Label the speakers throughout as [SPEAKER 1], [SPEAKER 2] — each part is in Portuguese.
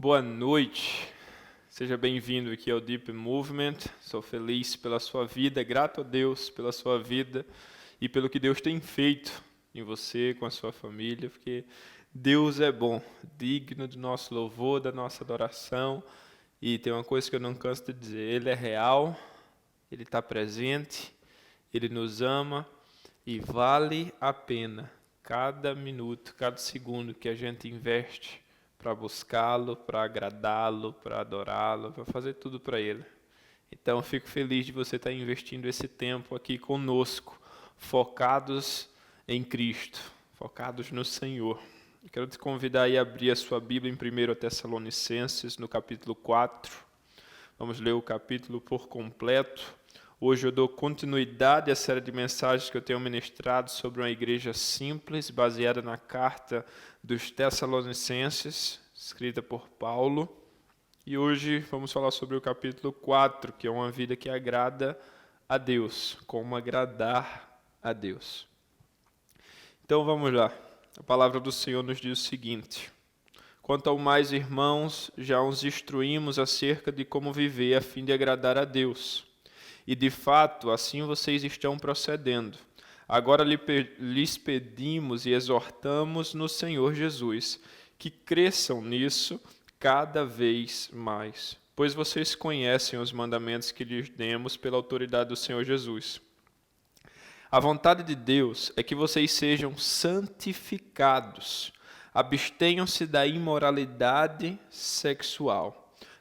[SPEAKER 1] Boa noite, seja bem-vindo aqui ao Deep Movement. Sou feliz pela sua vida, grato a Deus pela sua vida e pelo que Deus tem feito em você, com a sua família, porque Deus é bom, digno do nosso louvor, da nossa adoração. E tem uma coisa que eu não canso de dizer: Ele é real, Ele está presente, Ele nos ama e vale a pena cada minuto, cada segundo que a gente investe para buscá-lo, para agradá-lo, para adorá-lo, para fazer tudo para Ele. Então, eu fico feliz de você estar investindo esse tempo aqui conosco, focados em Cristo, focados no Senhor. Eu quero te convidar a abrir a sua Bíblia em 1 Tessalonicenses, no capítulo 4. Vamos ler o capítulo por completo. Hoje eu dou continuidade à série de mensagens que eu tenho ministrado sobre uma igreja simples, baseada na carta dos Tessalonicenses, escrita por Paulo. E hoje vamos falar sobre o capítulo 4, que é uma vida que agrada a Deus, como agradar a Deus. Então vamos lá. A palavra do Senhor nos diz o seguinte: quanto ao mais, irmãos, já os instruímos acerca de como viver a fim de agradar a Deus. E de fato, assim vocês estão procedendo. Agora lhes pedimos e exortamos no Senhor Jesus que cresçam nisso cada vez mais, pois vocês conhecem os mandamentos que lhes demos pela autoridade do Senhor Jesus. A vontade de Deus é que vocês sejam santificados, abstenham-se da imoralidade sexual.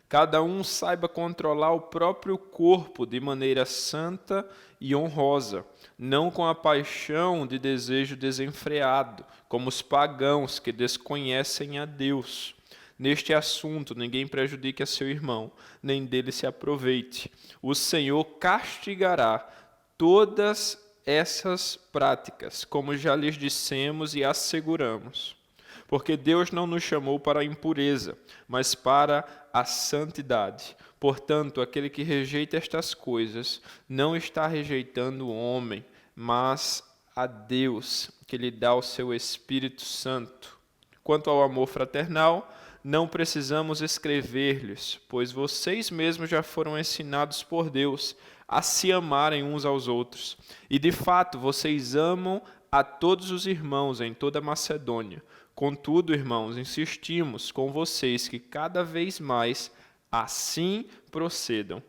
[SPEAKER 1] Cada um saiba controlar o próprio corpo de maneira santa e honrosa, não com a paixão de desejo desenfreado, como os pagãos que desconhecem a Deus. Neste assunto, ninguém prejudique a seu irmão, nem dele se aproveite. O Senhor castigará todas essas práticas, como já lhes dissemos e asseguramos. Porque Deus não nos chamou para a impureza, mas para a santidade. Portanto, aquele que rejeita estas coisas não está rejeitando o homem, mas a Deus, que lhe dá o seu Espírito Santo. Quanto ao amor fraternal, não precisamos escrever-lhes, pois vocês mesmos já foram ensinados por Deus a se amarem uns aos outros. E de fato, vocês amam a todos os irmãos em toda a Macedônia. Contudo, irmãos, insistimos com vocês que cada vez mais assim procedam.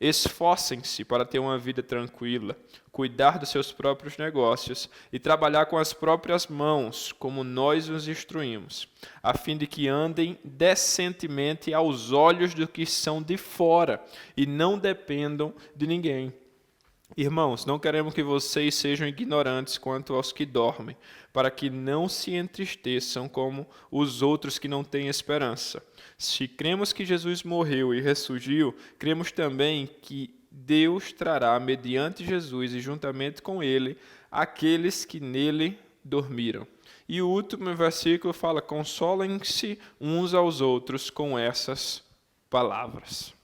[SPEAKER 1] Esforcem-se para ter uma vida tranquila, cuidar dos seus próprios negócios e trabalhar com as próprias mãos, como nós os instruímos, a fim de que andem decentemente aos olhos dos que são de fora e não dependam de ninguém. Irmãos, não queremos que vocês sejam ignorantes quanto aos que dormem, para que não se entristeçam como os outros que não têm esperança. Se cremos que Jesus morreu e ressurgiu, cremos também que Deus trará, mediante Jesus e juntamente com ele, aqueles que nele dormiram. E o último versículo fala: consolem-se uns aos outros com essas palavras.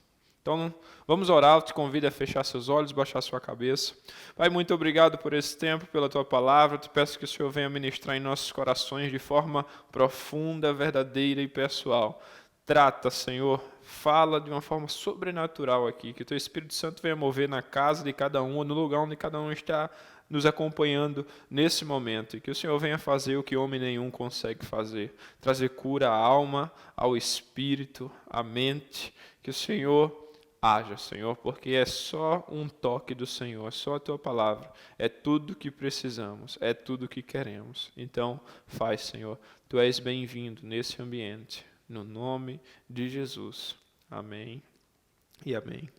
[SPEAKER 1] Então, vamos orar. Eu te convido a fechar seus olhos, baixar sua cabeça. Pai, muito obrigado por esse tempo, pela tua palavra. Te peço que o Senhor venha ministrar em nossos corações de forma profunda, verdadeira e pessoal. Trata, Senhor, fala de uma forma sobrenatural aqui, que o teu Espírito Santo venha mover na casa de cada um, no lugar onde cada um está nos acompanhando nesse momento, e que o Senhor venha fazer o que homem nenhum consegue fazer, trazer cura à alma, ao espírito, à mente, que o Senhor haja, Senhor, porque é só um toque do Senhor, é só a tua palavra, é tudo que precisamos, é tudo que queremos. Então, faz, Senhor, tu és bem-vindo nesse ambiente, no nome de Jesus. Amém e amém.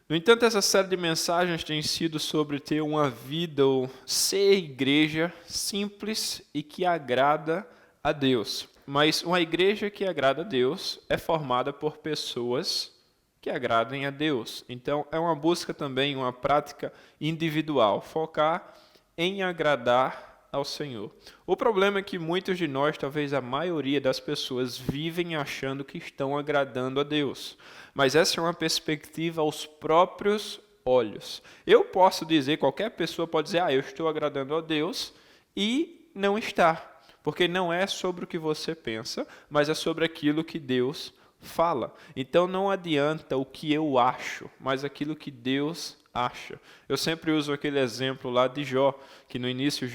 [SPEAKER 1] No entanto, essa série de mensagens tem sido sobre ter uma vida ou ser igreja simples e que agrada a Deus. Mas uma igreja que agrada a Deus é formada por pessoas que agradem a Deus. Então, é uma busca também, uma prática individual, focar em agradar ao Senhor. O problema é que muitos de nós, talvez a maioria das pessoas, vivem achando que estão agradando a Deus. Mas essa é uma perspectiva aos próprios olhos. Eu posso dizer, qualquer pessoa pode dizer, eu estou agradando a Deus, e não está. Porque não é sobre o que você pensa, mas é sobre aquilo que Deus fala. Então não adianta o que eu acho, mas aquilo que Deus acha. Eu sempre uso aquele exemplo lá de Jó, que no início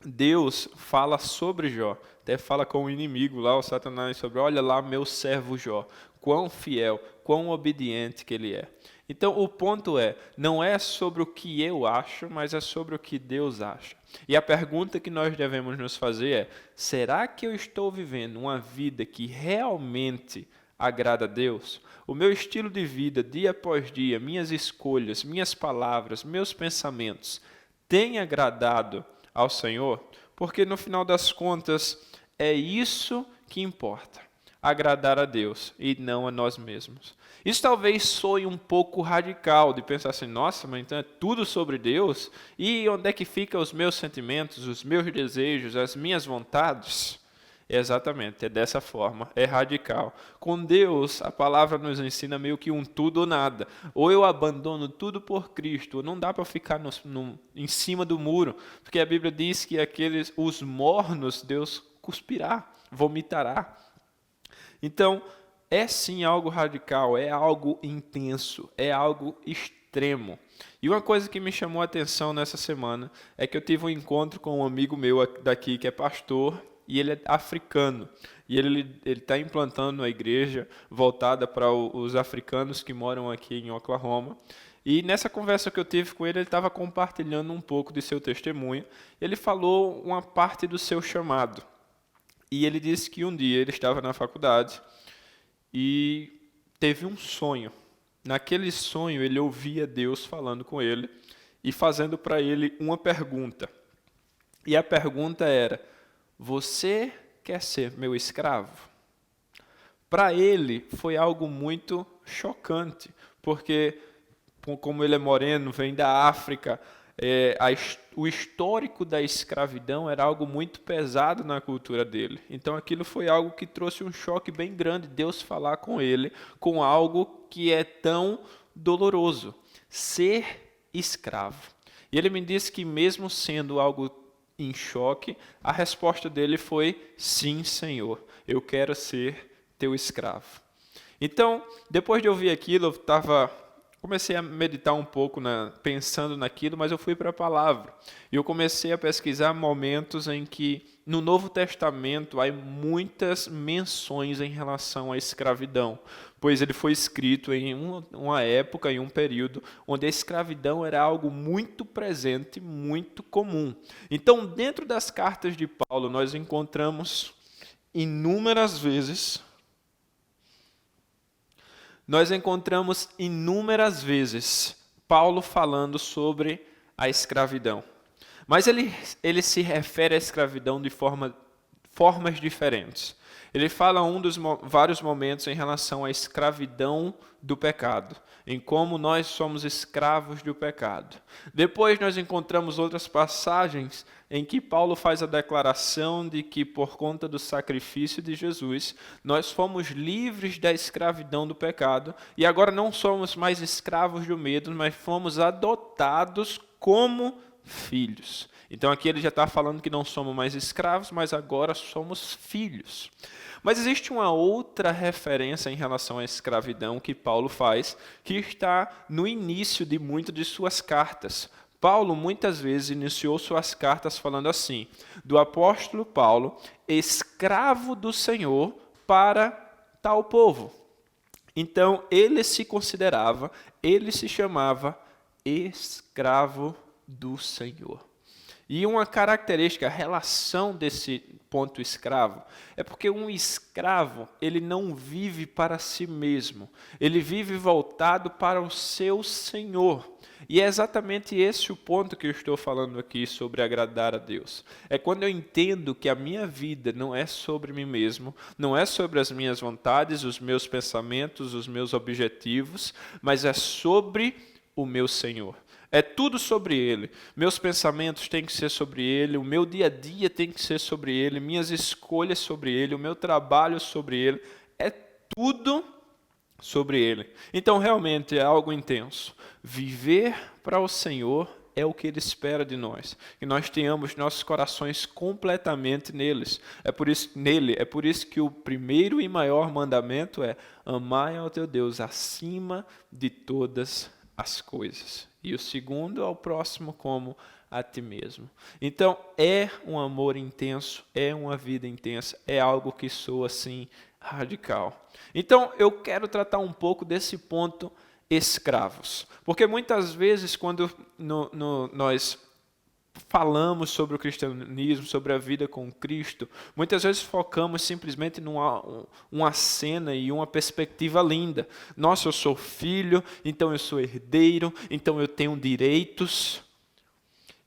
[SPEAKER 1] Deus fala sobre Jó, até fala com o inimigo lá, o Satanás, sobre, olha lá meu servo Jó, quão fiel, quão obediente que ele é. Então o ponto não é sobre o que eu acho, mas é sobre o que Deus acha. E a pergunta que nós devemos nos fazer é, será que eu estou vivendo uma vida que realmente agrada a Deus? O meu estilo de vida, dia após dia, minhas escolhas, minhas palavras, meus pensamentos, têm agradado ao Senhor? Porque no final das contas, é isso que importa, agradar a Deus e não a nós mesmos. Isso talvez soe um pouco radical, de pensar assim, nossa, mas então é tudo sobre Deus? E onde é que ficam os meus sentimentos, os meus desejos, as minhas vontades? Exatamente, é dessa forma, é radical. Com Deus, a palavra nos ensina meio que um tudo ou nada. Ou eu abandono tudo por Cristo, ou não dá para ficar em cima do muro, porque a Bíblia diz que os mornos Deus cuspirá, vomitará. Então, é sim algo radical, é algo intenso, é algo extremo. E uma coisa que me chamou a atenção nessa semana é que eu tive um encontro com um amigo meu daqui que é pastor, e ele é africano. E ele está implantando uma igreja voltada para os africanos que moram aqui em Oklahoma. E nessa conversa que eu tive com ele estava compartilhando um pouco de seu testemunho. Ele falou uma parte do seu chamado. E ele disse que um dia ele estava na faculdade e teve um sonho. Naquele sonho ele ouvia Deus falando com ele e fazendo para ele uma pergunta. E a pergunta era, você quer ser meu escravo? Para ele foi algo muito chocante, porque como ele é moreno, vem da África, o histórico da escravidão era algo muito pesado na cultura dele. Então aquilo foi algo que trouxe um choque bem grande, Deus falar com ele, com algo que é tão doloroso, ser escravo. E ele me disse que mesmo sendo algo em choque, a resposta dele foi, sim, Senhor, eu quero ser teu escravo. Então, depois de ouvir aquilo, comecei a meditar um pouco pensando naquilo, mas eu fui para a palavra. E eu comecei a pesquisar momentos em que, no Novo Testamento, há muitas menções em relação à escravidão, pois ele foi escrito em uma época, em um período, onde a escravidão era algo muito presente, muito comum. Então, dentro das cartas de Paulo, nós encontramos inúmeras vezes Paulo falando sobre a escravidão. Mas ele se refere à escravidão de formas diferentes. Ele fala vários momentos em relação à escravidão do pecado, em como nós somos escravos do pecado. Depois nós encontramos outras passagens em que Paulo faz a declaração de que, por conta do sacrifício de Jesus, nós fomos livres da escravidão do pecado e agora não somos mais escravos do medo, mas fomos adotados como filhos. Então aqui ele já está falando que não somos mais escravos, mas agora somos filhos. Mas existe uma outra referência em relação à escravidão que Paulo faz, que está no início de muitas de suas cartas. Paulo muitas vezes iniciou suas cartas falando assim, do apóstolo Paulo, escravo do Senhor para tal povo. Então ele se chamava escravo do Senhor. E uma característica, a relação desse ponto escravo, é porque um escravo, ele não vive para si mesmo, ele vive voltado para o seu Senhor. E é exatamente esse o ponto que eu estou falando aqui sobre agradar a Deus. É quando eu entendo que a minha vida não é sobre mim mesmo, não é sobre as minhas vontades, os meus pensamentos, os meus objetivos, mas é sobre o meu Senhor. É tudo sobre Ele. Meus pensamentos têm que ser sobre Ele, o meu dia a dia tem que ser sobre Ele, minhas escolhas sobre Ele, o meu trabalho sobre Ele. É tudo sobre Ele. Então, realmente, é algo intenso. Viver para o Senhor é o que Ele espera de nós, que nós tenhamos nossos corações completamente nele. É por isso que o primeiro e maior mandamento é amar ao teu Deus acima de todas as coisas. E o segundo ao próximo como a ti mesmo. Então, é um amor intenso, é uma vida intensa, é algo que soa assim radical. Então, eu quero tratar um pouco desse ponto escravos. Porque muitas vezes, quando nós falamos sobre o cristianismo, sobre a vida com Cristo, muitas vezes focamos simplesmente numa cena e uma perspectiva linda. Nossa, eu sou filho, então eu sou herdeiro, então eu tenho direitos.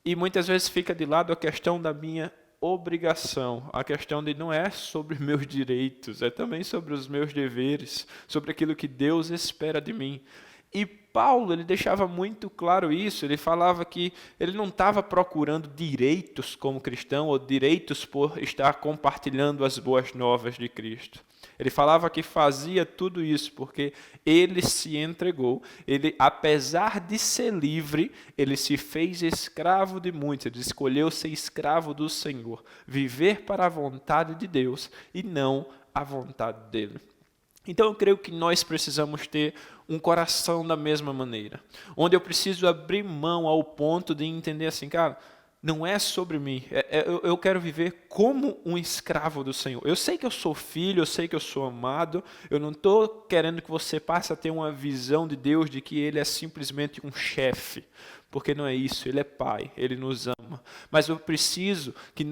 [SPEAKER 1] E muitas vezes fica de lado a questão da minha obrigação, a questão de não é sobre meus direitos, é também sobre os meus deveres, sobre aquilo que Deus espera de mim. E Paulo, ele deixava muito claro isso, ele falava que ele não estava procurando direitos como cristão, ou direitos por estar compartilhando as boas novas de Cristo. Ele falava que fazia tudo isso porque ele se entregou, ele, apesar de ser livre, ele se fez escravo de muitos, ele escolheu ser escravo do Senhor, viver para a vontade de Deus e não a vontade dele. Então eu creio que nós precisamos ter um coração da mesma maneira, onde eu preciso abrir mão ao ponto de entender assim, cara, não é sobre mim, eu quero viver como um escravo do Senhor. Eu sei que eu sou filho, eu sei que eu sou amado, eu não estou querendo que você passe a ter uma visão de Deus de que Ele é simplesmente um chefe, porque não é isso, Ele é Pai, Ele nos ama. Mas eu preciso que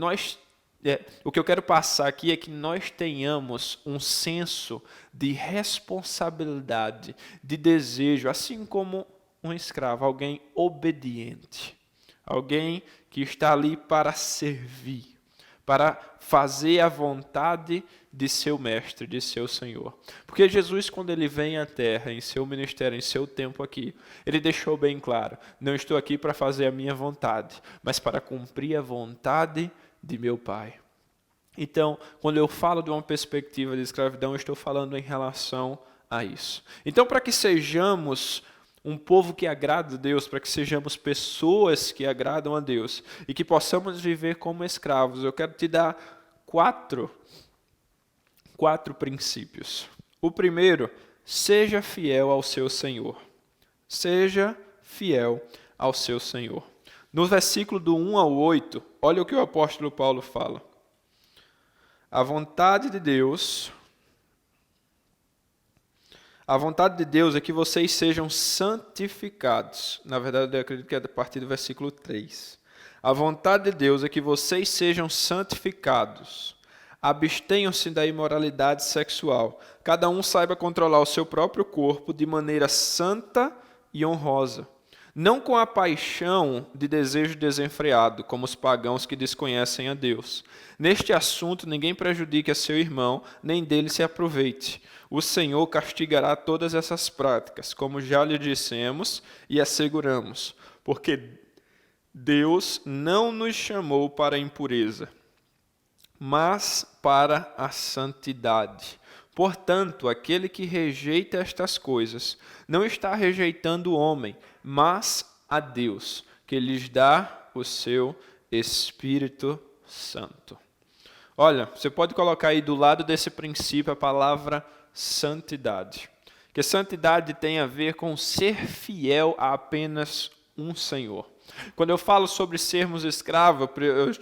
[SPEAKER 1] o que eu quero passar aqui é que nós tenhamos um senso de responsabilidade, de desejo, assim como um escravo, alguém obediente, alguém que está ali para servir, para fazer a vontade de seu mestre, de seu Senhor. Porque Jesus, quando ele vem à terra, em seu ministério, em seu tempo aqui, ele deixou bem claro, não estou aqui para fazer a minha vontade, mas para cumprir a vontade de meu Pai. Então, quando eu falo de uma perspectiva de escravidão, eu estou falando em relação a isso. Então, para que sejamos um povo que agrada a Deus, para que sejamos pessoas que agradam a Deus e que possamos viver como escravos, eu quero te dar quatro princípios. O primeiro, seja fiel ao seu Senhor. Seja fiel ao seu Senhor. No versículo do 1 ao 8, olha o que o apóstolo Paulo fala. A vontade de Deus é que vocês sejam santificados. Na verdade, eu acredito que é a partir do versículo 3. A vontade de Deus é que vocês sejam santificados. Abstenham-se da imoralidade sexual. Cada um saiba controlar o seu próprio corpo de maneira santa e honrosa. Não com a paixão de desejo desenfreado, como os pagãos que desconhecem a Deus. Neste assunto, ninguém prejudique a seu irmão, nem dele se aproveite. O Senhor castigará todas essas práticas, como já lhe dissemos e asseguramos, porque Deus não nos chamou para a impureza, mas para a santidade. Portanto, aquele que rejeita estas coisas não está rejeitando o homem, mas a Deus, que lhes dá o seu Espírito Santo. Olha, você pode colocar aí do lado desse princípio a palavra santidade. Que santidade tem a ver com ser fiel a apenas um Senhor. Quando eu falo sobre sermos escravos,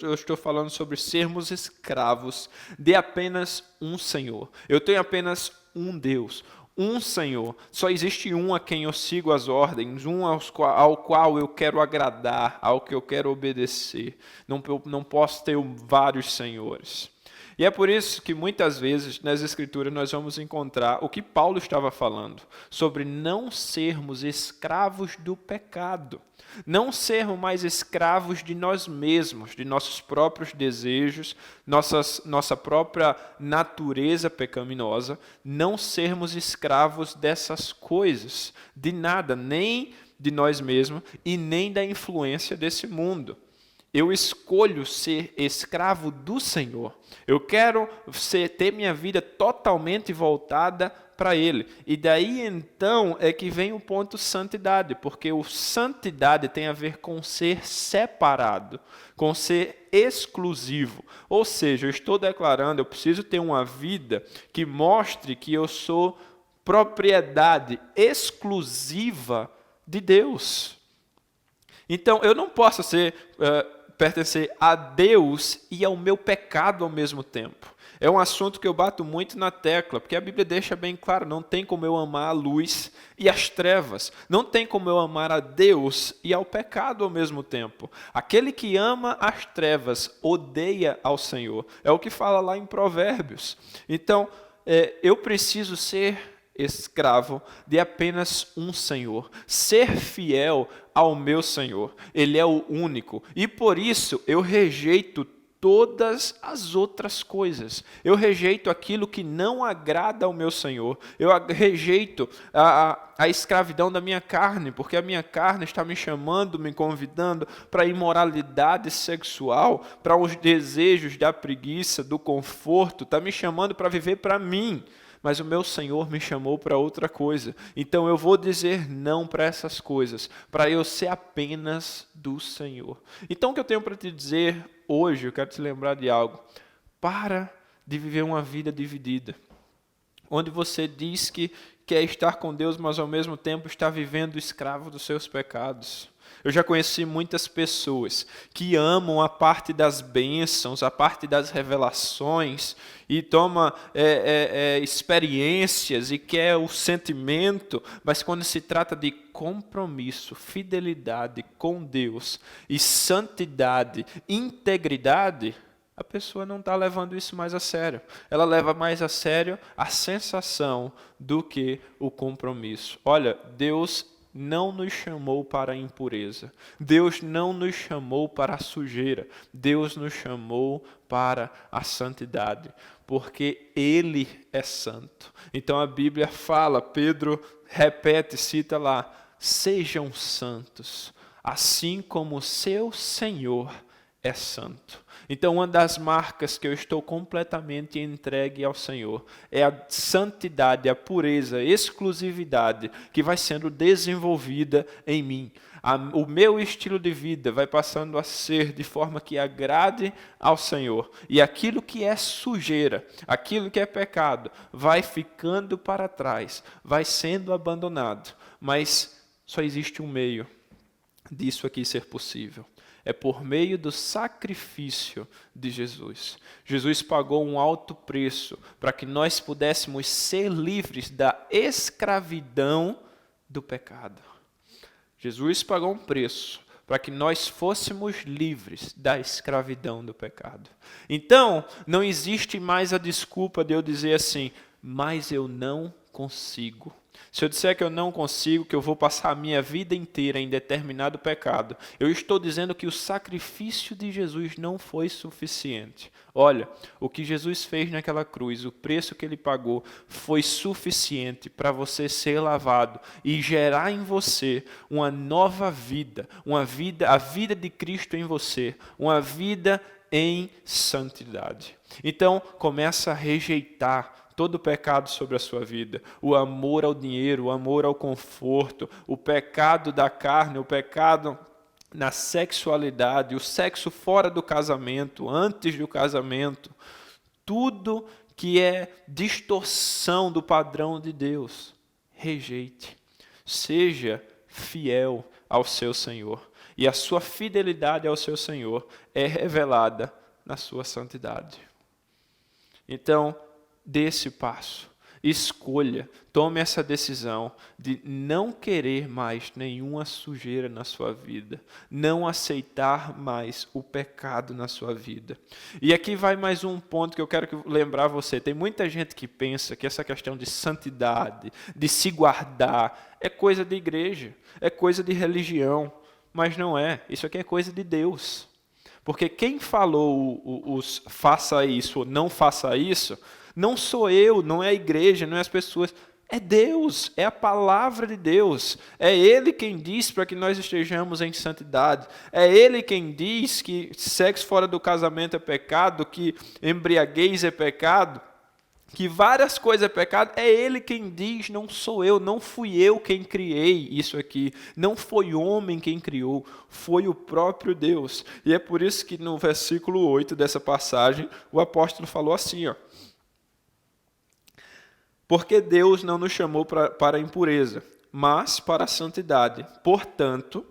[SPEAKER 1] eu estou falando sobre sermos escravos de apenas um Senhor. Eu tenho apenas um Deus, um Senhor. Só existe um a quem eu sigo as ordens, um ao qual eu quero agradar, ao que eu quero obedecer. Não posso ter vários senhores. E é por isso que muitas vezes nas Escrituras nós vamos encontrar o que Paulo estava falando, sobre não sermos escravos do pecado, não sermos mais escravos de nós mesmos, de nossos próprios desejos, nossa própria natureza pecaminosa, não sermos escravos dessas coisas, de nada, nem de nós mesmos e nem da influência desse mundo. eu escolho ser escravo do Senhor. Eu quero ter minha vida totalmente voltada para Ele. E daí então é que vem o ponto santidade, porque o santidade tem a ver com ser separado, com ser exclusivo. Ou seja, eu estou declarando, eu preciso ter uma vida que mostre que eu sou propriedade exclusiva de Deus. Então, eu não posso pertencer a Deus e ao meu pecado ao mesmo tempo. É um assunto que eu bato muito na tecla, porque a Bíblia deixa bem claro, não tem como eu amar a luz e as trevas. Não tem como eu amar a Deus e ao pecado ao mesmo tempo. Aquele que ama as trevas odeia ao Senhor. É o que fala lá em Provérbios. Então, eu preciso ser escravo de apenas um Senhor, ser fiel ao meu Senhor. Ele é o único. E por isso eu rejeito todas as outras coisas. Eu rejeito aquilo que não agrada ao meu Senhor. Eu rejeito a escravidão da minha carne, porque a minha carne está me chamando, me convidando para a imoralidade sexual, para os desejos da preguiça, do conforto, está me chamando para viver para mim. Mas o meu Senhor me chamou para outra coisa. Então eu vou dizer não para essas coisas, para eu ser apenas do Senhor. Então o que eu tenho para te dizer hoje, eu quero te lembrar de algo. Para de viver uma vida dividida, onde você diz que quer estar com Deus, mas ao mesmo tempo está vivendo escravo dos seus pecados. Eu já conheci muitas pessoas que amam a parte das bênçãos, a parte das revelações, e toma experiências e quer o sentimento, mas quando se trata de compromisso, fidelidade com Deus e santidade, integridade, a pessoa não está levando isso mais a sério. Ela leva mais a sério a sensação do que o compromisso. Olha, Deus não nos chamou para a impureza. Deus não nos chamou para a sujeira. Deus nos chamou para a santidade, porque Ele é santo. Então a Bíblia fala, Pedro repete, cita lá, sejam santos, assim como o seu Senhor é santo. Então, uma das marcas que eu estou completamente entregue ao Senhor é a santidade, a pureza, a exclusividade que vai sendo desenvolvida em mim. O meu estilo de vida vai passando a ser de forma que agrade ao Senhor. E aquilo que é sujeira, aquilo que é pecado, vai ficando para trás, vai sendo abandonado. Mas só existe um meio disso aqui ser possível. É por meio do sacrifício de Jesus. Jesus pagou um alto preço para que nós pudéssemos ser livres da escravidão do pecado. Jesus pagou um preço para que nós fôssemos livres da escravidão do pecado. Então, não existe mais a desculpa de eu dizer assim, mas eu não consigo. Se eu disser que eu não consigo, que eu vou passar a minha vida inteira em determinado pecado, eu estou dizendo que o sacrifício de Jesus não foi suficiente. Olha, o que Jesus fez naquela cruz, o preço que Ele pagou, foi suficiente para você ser lavado e gerar em você uma nova vida, a vida de Cristo em você, uma vida em santidade. Então, começa a rejeitar todo o pecado sobre a sua vida, o amor ao dinheiro, o amor ao conforto, o pecado da carne, o pecado na sexualidade, o sexo fora do casamento, antes do casamento, tudo que é distorção do padrão de Deus, rejeite. Seja fiel ao seu Senhor. E a sua fidelidade ao seu Senhor é revelada na sua santidade. Então, dê esse passo, escolha, tome essa decisão de não querer mais nenhuma sujeira na sua vida, não aceitar mais o pecado na sua vida. E aqui vai mais um ponto que eu quero lembrar você. Tem muita gente que pensa que essa questão de santidade, de se guardar, é coisa de igreja, é coisa de religião, mas não é. Isso aqui é coisa de Deus. Porque quem falou os faça isso ou não faça isso, não sou eu, não é a igreja, não é as pessoas. É Deus, é a palavra de Deus. É Ele quem diz para que nós estejamos em santidade. É Ele quem diz que sexo fora do casamento é pecado, que embriaguez é pecado, que várias coisas é pecado. É Ele quem diz, não sou eu, não fui eu quem criei isso aqui. Não foi homem quem criou, foi o próprio Deus. E é por isso que no versículo 8 dessa passagem, o apóstolo falou assim, ó. Porque Deus não nos chamou para a impureza, mas para a santidade. Portanto,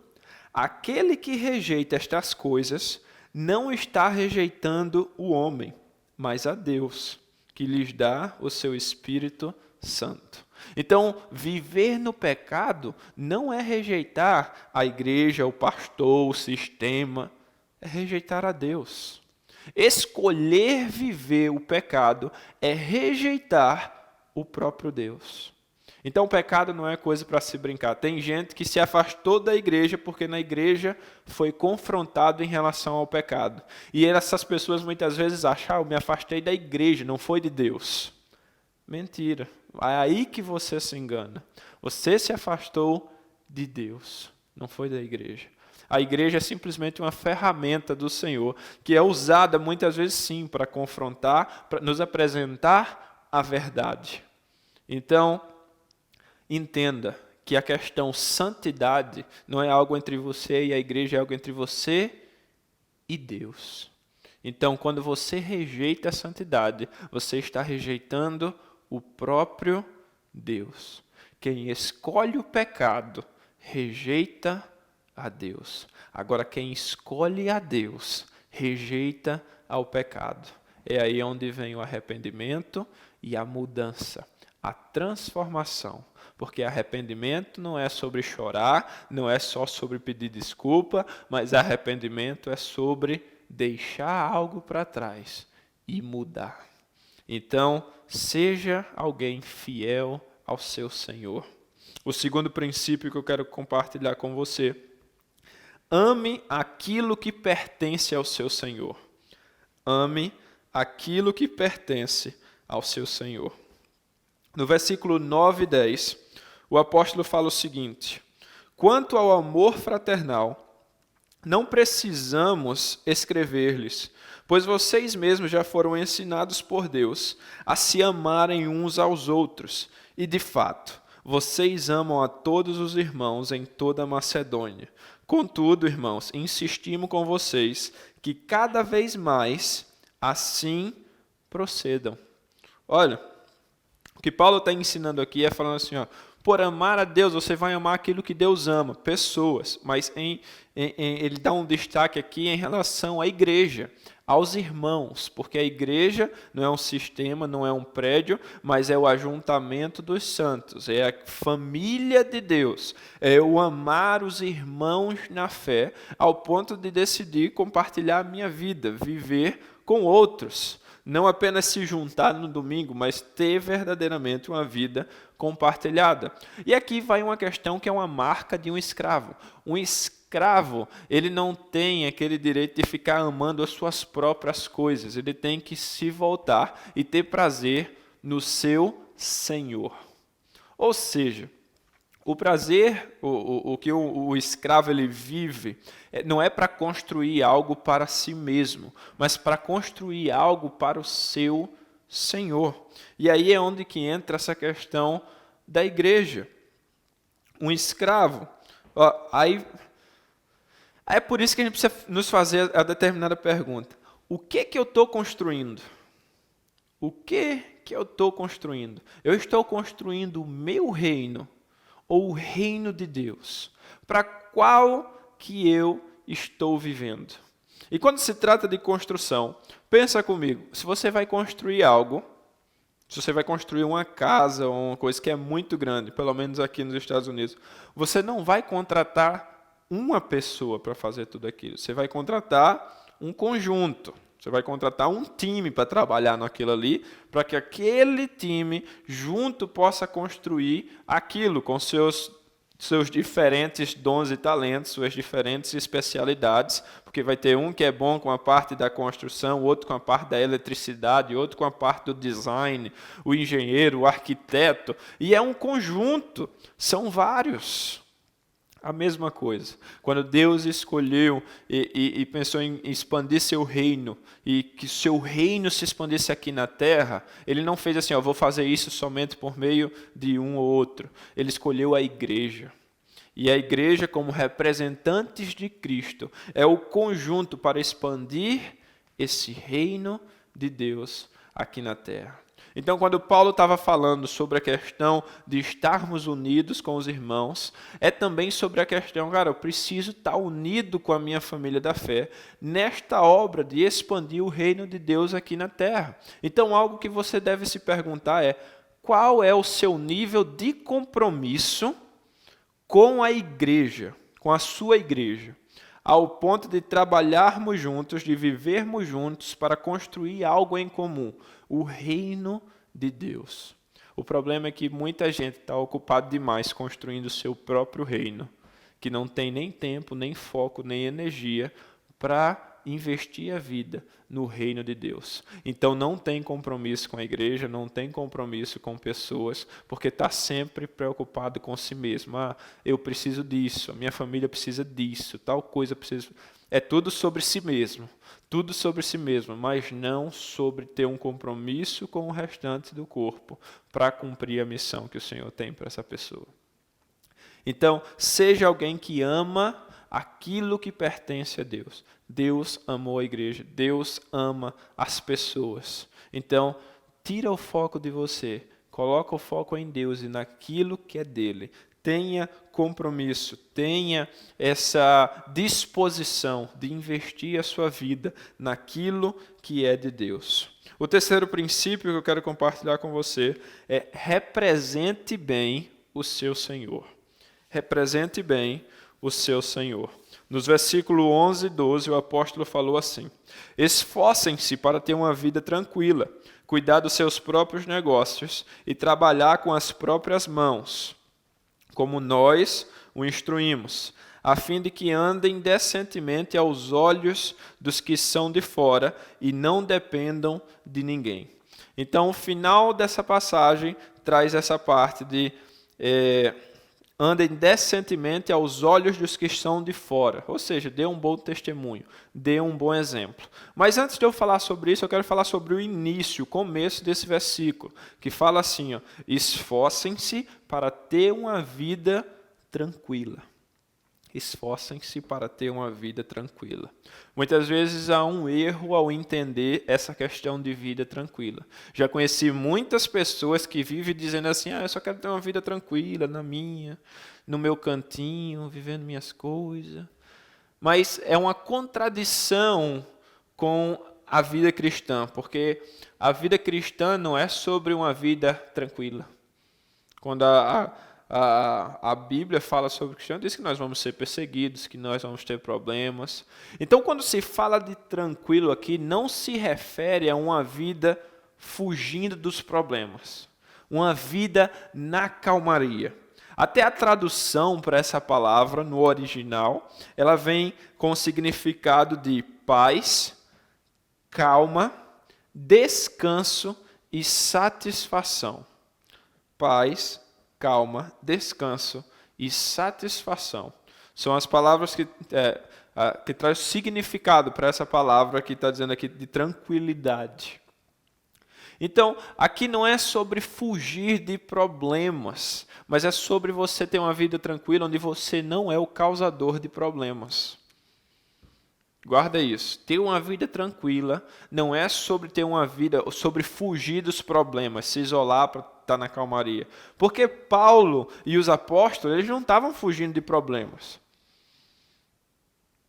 [SPEAKER 1] aquele que rejeita estas coisas não está rejeitando o homem, mas a Deus, que lhes dá o seu Espírito Santo. Então, viver no pecado não é rejeitar a igreja, o pastor, o sistema, é rejeitar a Deus. Escolher viver o pecado é rejeitar o próprio Deus. Então o pecado não é coisa para se brincar. Tem gente que se afastou da igreja porque na igreja foi confrontado em relação ao pecado. E essas pessoas muitas vezes acham, eu me afastei da igreja, não foi de Deus. Mentira. É aí que você se engana. Você se afastou de Deus, não foi da igreja. A igreja é simplesmente uma ferramenta do Senhor, que é usada muitas vezes sim para confrontar, para nos apresentar a verdade. Então, entenda que a questão santidade não é algo entre você e a igreja, é algo entre você e Deus. Então, quando você rejeita a santidade, você está rejeitando o próprio Deus. Quem escolhe o pecado, rejeita a Deus. Agora, quem escolhe a Deus, rejeita ao pecado. É aí onde vem o arrependimento e a mudança, a transformação. Porque arrependimento não é sobre chorar, não é só sobre pedir desculpa, mas arrependimento é sobre deixar algo para trás e mudar. Então, seja alguém fiel ao seu Senhor. O segundo princípio que eu quero compartilhar com você: ame aquilo que pertence ao seu Senhor. Ame aquilo que pertence ao seu Senhor. No versículo 9 e 10, o apóstolo fala o seguinte: quanto ao amor fraternal, não precisamos escrever-lhes, pois vocês mesmos já foram ensinados por Deus a se amarem uns aos outros, e de fato, vocês amam a todos os irmãos em toda a Macedônia. Contudo, irmãos, insistimos com vocês que cada vez mais assim procedam. Olha, o que Paulo está ensinando aqui é falando assim, ó, por amar a Deus, você vai amar aquilo que Deus ama, pessoas, mas ele dá um destaque aqui em relação à igreja, aos irmãos, porque a igreja não é um sistema, não é um prédio, mas é o ajuntamento dos santos, é a família de Deus, é o amar os irmãos na fé, ao ponto de decidir compartilhar a minha vida, viver com outros. Não apenas se juntar no domingo, mas ter verdadeiramente uma vida compartilhada. E aqui vai uma questão que é uma marca de um escravo. Um escravo, ele não tem aquele direito de ficar amando as suas próprias coisas. Ele tem que se voltar e ter prazer no seu Senhor. Ou seja, o prazer, o que o escravo ele vive, não é para construir algo para si mesmo, mas para construir algo para o seu Senhor. E aí é onde que entra essa questão da igreja. Um escravo, aí é por isso que a gente precisa nos fazer a determinada pergunta: o que eu estou construindo? O que eu estou construindo? Eu estou construindo o meu reino ou o reino de Deus? Para qual que eu estou vivendo? E quando se trata de construção, pensa comigo, se você vai construir algo, se você vai construir uma casa ou uma coisa que é muito grande, pelo menos aqui nos Estados Unidos, você não vai contratar uma pessoa para fazer tudo aquilo, você vai contratar um conjunto. Você vai contratar um time para trabalhar naquilo ali, para que aquele time junto possa construir aquilo com seus seus diferentes dons e talentos, suas diferentes especialidades, porque vai ter um que é bom com a parte da construção, outro com a parte da eletricidade, outro com a parte do design, o engenheiro, o arquiteto, e é um conjunto, são vários. A mesma coisa. Quando Deus escolheu e pensou em expandir seu reino, e que seu reino se expandisse aqui na terra, Ele não fez assim, vou fazer isso somente por meio de um ou outro. Ele escolheu a igreja. E a igreja, como representantes de Cristo, é o conjunto para expandir esse reino de Deus aqui na terra. Então, quando Paulo estava falando sobre a questão de estarmos unidos com os irmãos, é também sobre a questão, cara, eu preciso estar unido com a minha família da fé nesta obra de expandir o reino de Deus aqui na terra. Então, algo que você deve se perguntar é, qual é o seu nível de compromisso com a igreja, com a sua igreja, ao ponto de trabalharmos juntos, de vivermos juntos para construir algo em comum, o reino de Deus. O problema é que muita gente está ocupada demais construindo o seu próprio reino, que não tem nem tempo, nem foco, nem energia para investir a vida no reino de Deus. Então não tem compromisso com a igreja, não tem compromisso com pessoas, porque está sempre preocupado com si mesmo. Eu preciso disso, a minha família precisa disso, tal coisa precisa... É tudo sobre si mesmo, mas não sobre ter um compromisso com o restante do corpo para cumprir a missão que o Senhor tem para essa pessoa. Então, seja alguém que ama aquilo que pertence a Deus. Deus amou a igreja, Deus ama as pessoas. Então, tira o foco de você, coloca o foco em Deus e naquilo que é dele. Tenha compromisso, tenha essa disposição de investir a sua vida naquilo que é de Deus. O terceiro princípio que eu quero compartilhar com você é represente bem o seu Senhor. Represente bem o seu Senhor. Nos versículos 11 e 12, o apóstolo falou assim: esforcem-se para ter uma vida tranquila, cuidar dos seus próprios negócios e trabalhar com as próprias mãos, como nós o instruímos, a fim de que andem decentemente aos olhos dos que são de fora e não dependam de ninguém. Então, o final dessa passagem traz essa parte de andem decentemente aos olhos dos que estão de fora. Ou seja, dê um bom testemunho, dê um bom exemplo. Mas antes de eu falar sobre isso, eu quero falar sobre o início, o começo desse versículo, que fala assim, esforcem-se para ter uma vida tranquila. Esforcem-se para ter uma vida tranquila. Muitas vezes há um erro ao entender essa questão de vida tranquila. Já conheci muitas pessoas que vivem dizendo assim, eu só quero ter uma vida tranquila no meu cantinho, vivendo minhas coisas. Mas é uma contradição com a vida cristã, porque a vida cristã não é sobre uma vida tranquila. Quando a Bíblia fala sobre o cristão, diz que nós vamos ser perseguidos, que nós vamos ter problemas. Então, quando se fala de tranquilo aqui, não se refere a uma vida fugindo dos problemas, uma vida na calmaria. Até a tradução para essa palavra, no original, ela vem com o significado de paz, calma, descanso e satisfação. Paz, calma, descanso e satisfação. São as palavras que traz significado para essa palavra que está dizendo aqui de tranquilidade. Então, aqui não é sobre fugir de problemas, mas é sobre você ter uma vida tranquila onde você não é o causador de problemas. Guarda isso. Ter uma vida tranquila não é sobre ter uma vida, sobre fugir dos problemas, se isolar para estar na calmaria. Porque Paulo e os apóstolos, eles não estavam fugindo de problemas.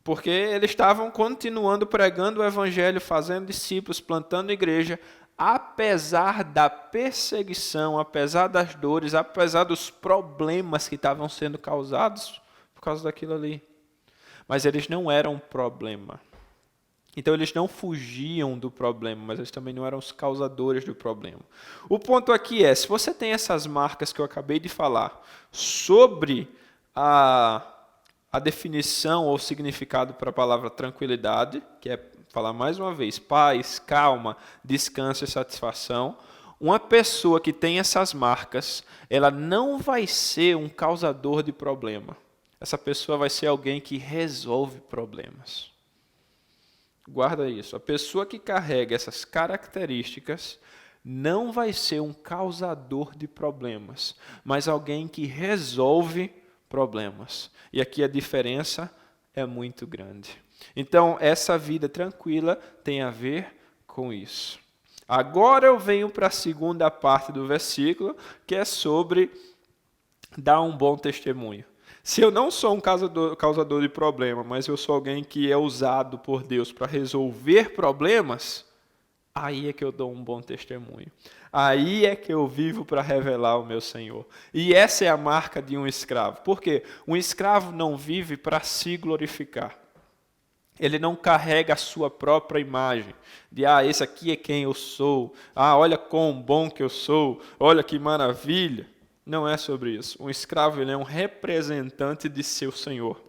[SPEAKER 1] Porque eles estavam continuando pregando o evangelho, fazendo discípulos, plantando igreja, apesar da perseguição, apesar das dores, apesar dos problemas que estavam sendo causados por causa daquilo ali. Mas eles não eram problema. Então eles não fugiam do problema, mas eles também não eram os causadores do problema. O ponto aqui é, se você tem essas marcas que eu acabei de falar sobre a definição ou significado para a palavra tranquilidade, que é falar mais uma vez, paz, calma, descanso e satisfação. Uma pessoa que tem essas marcas, ela não vai ser um causador de problema. Essa pessoa vai ser alguém que resolve problemas. Guarda isso. A pessoa que carrega essas características não vai ser um causador de problemas, mas alguém que resolve problemas. E aqui a diferença é muito grande. Então, essa vida tranquila tem a ver com isso. Agora eu venho para a segunda parte do versículo, que é sobre dar um bom testemunho. Se eu não sou um causador de problema, mas eu sou alguém que é usado por Deus para resolver problemas, aí é que eu dou um bom testemunho. Aí é que eu vivo para revelar o meu Senhor. E essa é a marca de um escravo. Por quê? Um escravo não vive para se glorificar. Ele não carrega a sua própria imagem, de esse aqui é quem eu sou, olha quão bom que eu sou, olha que maravilha. Não é sobre isso. Um escravo ele é um representante de seu senhor.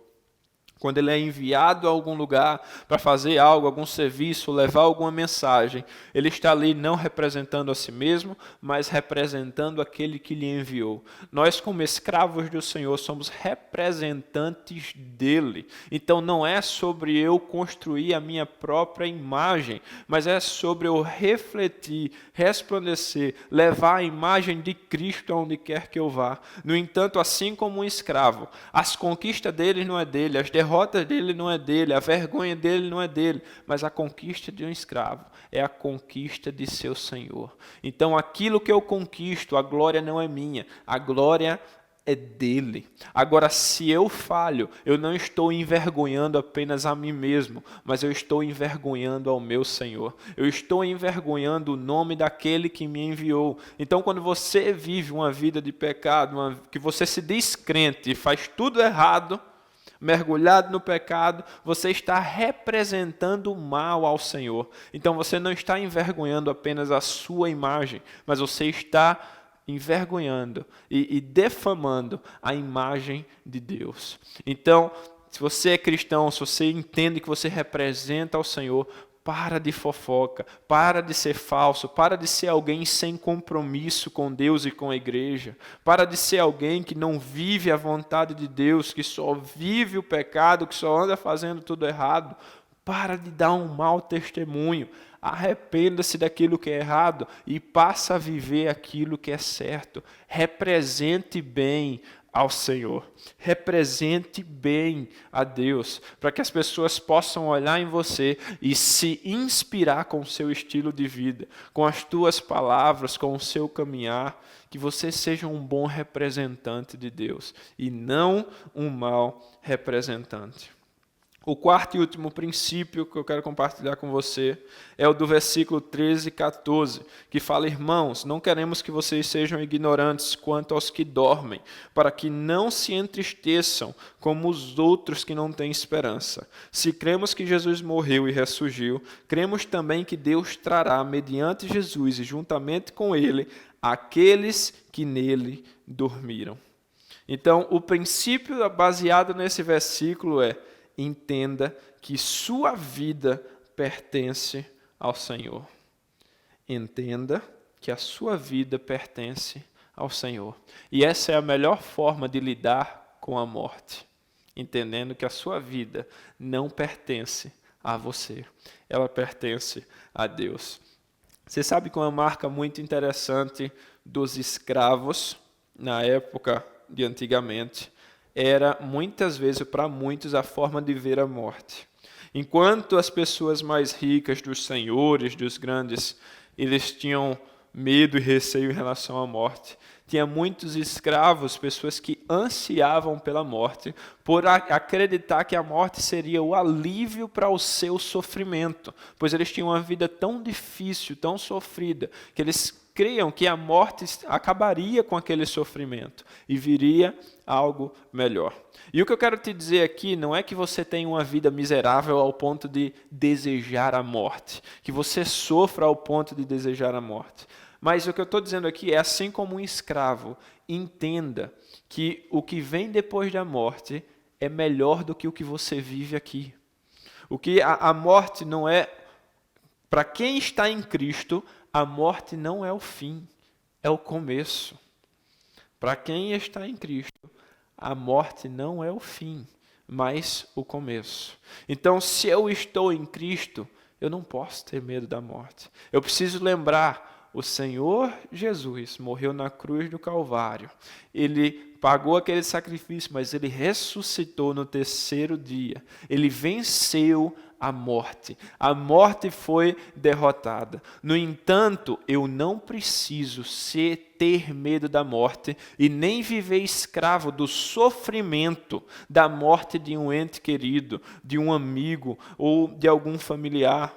[SPEAKER 1] Quando ele é enviado a algum lugar para fazer algo, algum serviço, levar alguma mensagem, ele está ali não representando a si mesmo, mas representando aquele que lhe enviou. Nós, como escravos do Senhor, somos representantes dele. Então não é sobre eu construir a minha própria imagem, mas é sobre eu refletir, resplandecer, levar a imagem de Cristo aonde quer que eu vá. No entanto, assim como um escravo, as conquistas dele não é dele, as derrotas dele não é dele, a vergonha dele não é dele, mas a conquista de um escravo é a conquista de seu Senhor. Então aquilo que eu conquisto, a glória não é minha, a glória é dele. Agora, se eu falho, eu não estou envergonhando apenas a mim mesmo, mas eu estou envergonhando ao meu Senhor. Eu estou envergonhando o nome daquele que me enviou. Então, quando você vive uma vida de pecado, que você se diz crente e faz tudo errado, mergulhado no pecado, você está representando o mal ao Senhor. Então você não está envergonhando apenas a sua imagem, mas você está envergonhando e defamando a imagem de Deus. Então, se você é cristão, se você entende que você representa ao Senhor, para de fofoca, para de ser falso, para de ser alguém sem compromisso com Deus e com a igreja, para de ser alguém que não vive a vontade de Deus, que só vive o pecado, que só anda fazendo tudo errado. Para de dar um mau testemunho, arrependa-se daquilo que é errado e passa a viver aquilo que é certo. Represente bem ao Senhor, represente bem a Deus, para que as pessoas possam olhar em você e se inspirar com o seu estilo de vida, com as tuas palavras, com o seu caminhar, que você seja um bom representante de Deus e não um mau representante. O quarto e último princípio que eu quero compartilhar com você é o do versículo 13 e 14, que fala: irmãos, não queremos que vocês sejam ignorantes quanto aos que dormem, para que não se entristeçam como os outros que não têm esperança. Se cremos que Jesus morreu e ressurgiu, cremos também que Deus trará, mediante Jesus e juntamente com ele, aqueles que nele dormiram. Então, o princípio baseado nesse versículo é: entenda que sua vida pertence ao Senhor. Entenda que a sua vida pertence ao Senhor. E essa é a melhor forma de lidar com a morte. Entendendo que a sua vida não pertence a você. Ela pertence a Deus. Você sabe que uma marca muito interessante dos escravos, na época de antigamente, era muitas vezes, para muitos, a forma de ver a morte. Enquanto as pessoas mais ricas, dos senhores, dos grandes, eles tinham medo e receio em relação à morte, tinha muitos escravos, pessoas que ansiavam pela morte, por acreditar que a morte seria o alívio para o seu sofrimento, pois eles tinham uma vida tão difícil, tão sofrida, que eles criam que a morte acabaria com aquele sofrimento e viria algo melhor. E o que eu quero te dizer aqui não é que você tenha uma vida miserável ao ponto de desejar a morte, que você sofra ao ponto de desejar a morte. Mas o que eu estou dizendo aqui é, assim como um escravo, entenda que o que vem depois da morte é melhor do que o que você vive aqui. O que a morte não é, para quem está em Cristo, a morte não é o fim, é o começo. Para quem está em Cristo, a morte não é o fim, mas o começo. Então, se eu estou em Cristo, eu não posso ter medo da morte. Eu preciso lembrar, o Senhor Jesus morreu na cruz do Calvário. Ele pagou aquele sacrifício, mas ele ressuscitou no terceiro dia. Ele venceu a morte. A morte foi derrotada. No entanto, eu não preciso ter medo da morte e nem viver escravo do sofrimento da morte de um ente querido, de um amigo ou de algum familiar.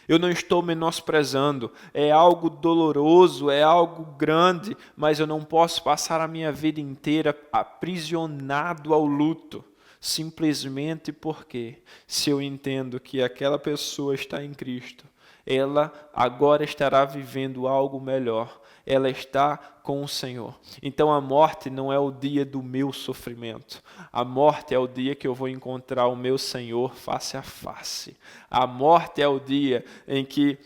[SPEAKER 1] Eu não estou menosprezando, é algo doloroso, é algo grande, mas eu não posso passar a minha vida inteira aprisionado ao luto, simplesmente porque, se eu entendo que aquela pessoa está em Cristo, ela agora estará vivendo algo melhor, ela está com o Senhor. Então a morte não é o dia do meu sofrimento. A morte é o dia que eu vou encontrar o meu Senhor face a face. A morte é o dia em que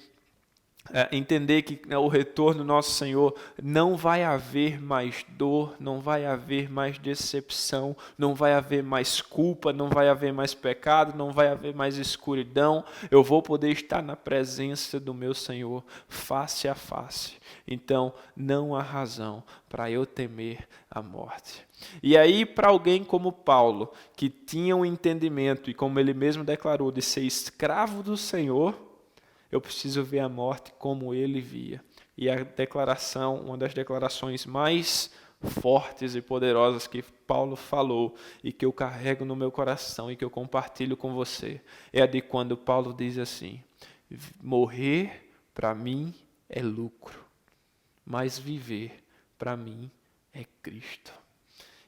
[SPEAKER 1] entender que o retorno do nosso Senhor não vai haver mais dor, não vai haver mais decepção, não vai haver mais culpa, não vai haver mais pecado, não vai haver mais escuridão. Eu vou poder estar na presença do meu Senhor face a face. Então não há razão para eu temer a morte. E aí, para alguém como Paulo, que tinha um entendimento, e como ele mesmo declarou, de ser escravo do Senhor, eu preciso ver a morte como ele via. E a declaração, uma das declarações mais fortes e poderosas que Paulo falou e que eu carrego no meu coração e que eu compartilho com você, é a de quando Paulo diz assim: morrer para mim é lucro, mas viver para mim é Cristo.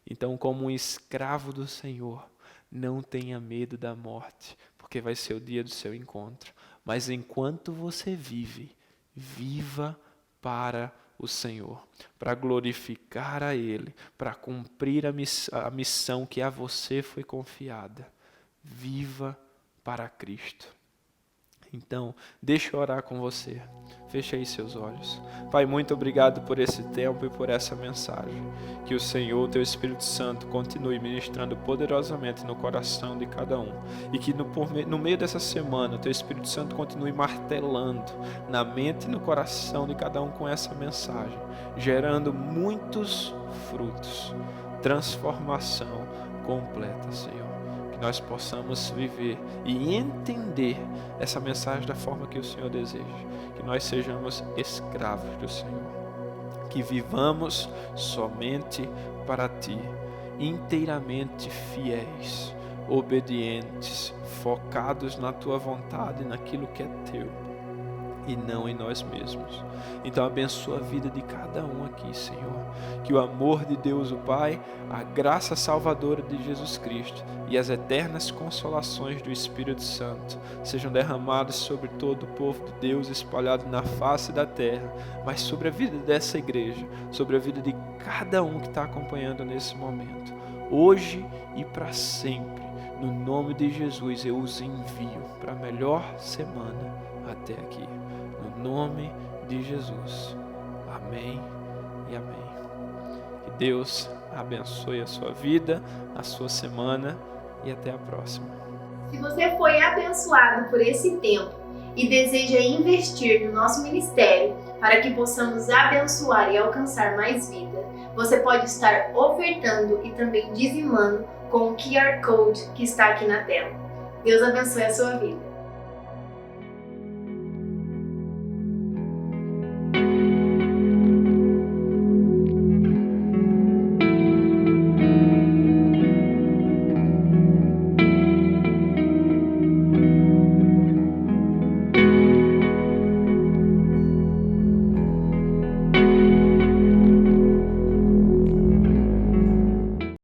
[SPEAKER 1] Então, como um escravo do Senhor, não tenha medo da morte, porque vai ser o dia do seu encontro. Mas enquanto você vive, viva para o Senhor, para glorificar a Ele, para cumprir a missão que a você foi confiada. Viva para Cristo. Então, deixa eu orar com você. Feche aí seus olhos. Pai, muito obrigado por esse tempo e por essa mensagem. Que o Senhor, teu Espírito Santo, continue ministrando poderosamente no coração de cada um. E que no meio dessa semana, o teu Espírito Santo continue martelando na mente e no coração de cada um com essa mensagem, gerando muitos frutos, transformação completa, Senhor. Nós possamos viver e entender essa mensagem da forma que o Senhor deseja. Que nós sejamos escravos do Senhor. Que vivamos somente para Ti, inteiramente fiéis, obedientes, focados na Tua vontade, naquilo que é Teu, e não em nós mesmos. Então abençoa a vida de cada um aqui, Senhor. Que o amor de Deus o Pai, a graça salvadora de Jesus Cristo e as eternas consolações do Espírito Santo sejam derramadas sobre todo o povo de Deus espalhado na face da terra, mas sobre a vida dessa igreja, sobre a vida de cada um que está acompanhando nesse momento, hoje e para sempre. No nome de Jesus eu os envio para a melhor semana até aqui. No nome de Jesus. Amém e amém. Que Deus abençoe a sua vida, a sua semana e até a próxima.
[SPEAKER 2] Se você foi abençoado por esse tempo e deseja investir no nosso ministério para que possamos abençoar e alcançar mais vida, você pode estar ofertando e também dizimando com o QR Code que está aqui na tela. Deus abençoe a sua vida.